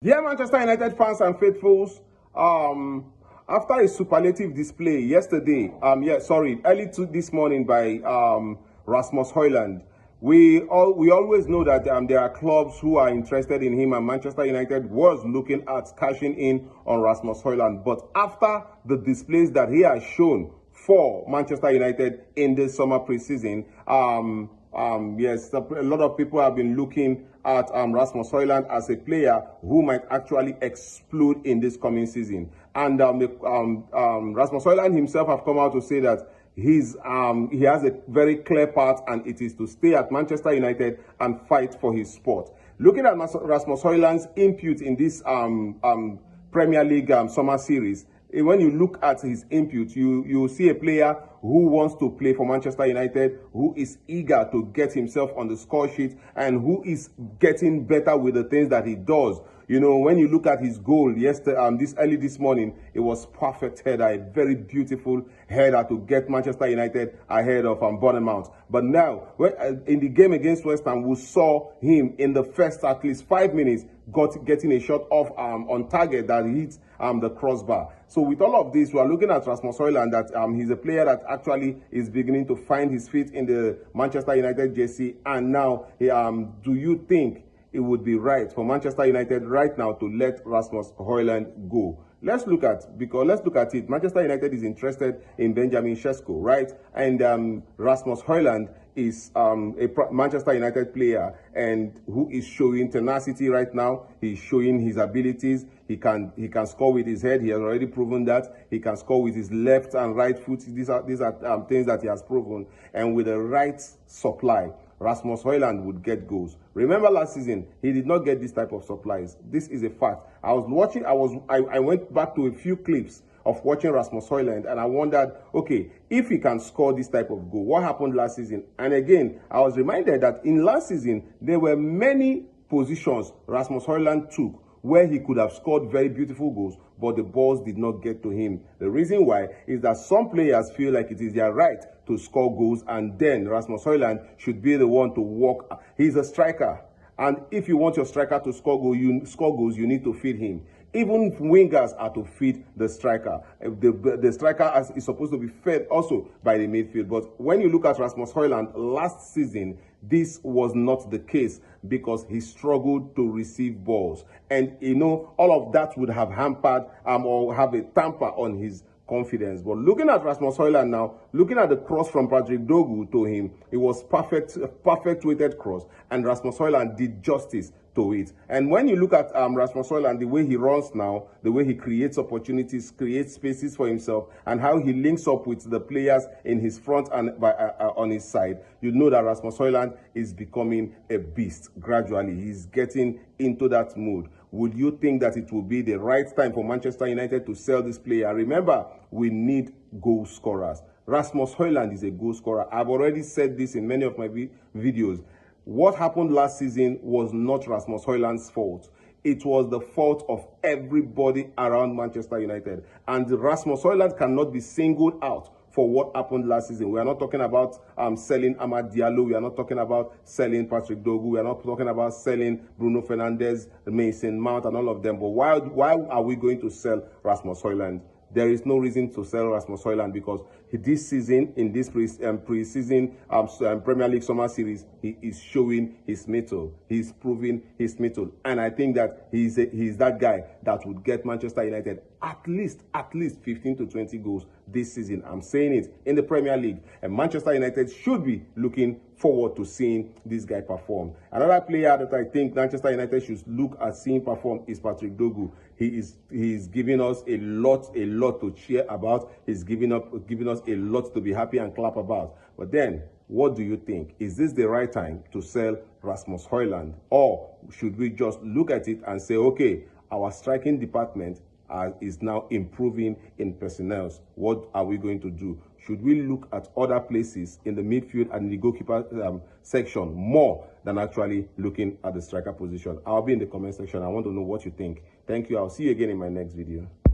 Dear Manchester United fans and faithfuls, after a superlative display yesterday, early this morning by Rasmus Hojlund, we always know that there are clubs who are interested in him, and Manchester United was looking at cashing in on Rasmus Hojlund. But after the displays that he has shown for Manchester United in this summer preseason, yes, a lot of people have been looking at Rasmus Hojlund as a player who might actually explode in this coming season. And Rasmus Hojlund himself have come out to say that he has a very clear path, and it is to stay at Manchester United and fight for his spot. Looking at Rasmus Hojlund's input in this Premier League summer series, when you look at his input, you see a player who wants to play for Manchester United, who is eager to get himself on the score sheet, and who is getting better with the things that he does. You know, when you look at his goal yesterday, this morning, it was perfect header, a very beautiful header to get Manchester United ahead of Bournemouth. But now, in the game against West Ham, we saw him in the first at least 5 minutes getting a shot off on target that hit the crossbar. So with all of this, we are looking at Rasmus Hojlund, that he's a player that actually is beginning to find his feet in the Manchester United jersey. And now, do you think it would be right for Manchester United right now to let Rasmus Hojlund go? Let's look at it. Manchester United is interested in Benjamin Sesko, right? And Rasmus Hojlund is a Manchester United player, and who is showing tenacity right now. He's showing his abilities. He can score with his head. He has already proven that. He can score with his left and right foot. These are things that he has proven. And with the right supply, Rasmus Hojlund would get goals. Remember last season, he did not get this type of supplies. This is a fact. I went back to a few clips of watching Rasmus Hojlund, and I wondered, okay, if he can score this type of goal, what happened last season? And again, I was reminded that in last season, there were many positions Rasmus Hojlund took where he could have scored very beautiful goals, but the balls did not get to him. The reason why is that some players feel like it is their right to score goals, and then Rasmus Hojlund should be the one to walk. He's a striker, and if you want your striker to score goals, you need to feed him. Even wingers are to feed the striker. The striker is supposed to be fed also by the midfield. But when you look at Rasmus Hojlund last season, this was not the case because he struggled to receive balls. And, you know, all of that would have hampered or have a tamper on his confidence. But looking at Rasmus Hojlund now, looking at the cross from Patrick Dogu to him, it was perfect weighted cross, and Rasmus Hojlund did justice to it. And when you look at Rasmus Hojlund, the way he runs now, the way he creates opportunities, creates spaces for himself, and how he links up with the players in his front and on his side, you know that Rasmus Hojlund is becoming a beast gradually. He's getting into that mood. Would you think that it will be the right time for Manchester United to sell this player? Remember, we need goal scorers. Rasmus Hojlund is a goal scorer. I've already said this in many of my videos. What happened last season was not Rasmus Hojlund's fault. It was the fault of everybody around Manchester United. And Rasmus Hojlund cannot be singled out for what happened last season. We are not talking about selling Amad Diallo. We are not talking about selling Patrick Dogu. We are not talking about selling Bruno Fernandes, Mason Mount, and all of them. But why are we going to sell Rasmus Hojlund? There is no reason to sell Rasmus Hojlund because this season, in this pre-season Premier League summer series, he is showing his mettle. He's proving his mettle. And I think that he's that guy that would get Manchester United at least 15 to 20 goals this season. I'm saying it, in the Premier League. And Manchester United should be looking forward to seeing this guy perform. Another player that I think Manchester United should look at seeing perform is Patrick Dogu. He's giving us a lot to cheer about. He's giving us a lot to be happy and clap about. But then, what do you think? Is this the right time to sell Rasmus Hojlund? Or should we just look at it and say, okay, our striking department is now improving in personnel? What are we going to do? Should we look at other places in the midfield and the goalkeeper section more than actually looking at the striker position? I'll be in the comment section. I want to know what you think. Thank you. I'll see you again in my next video.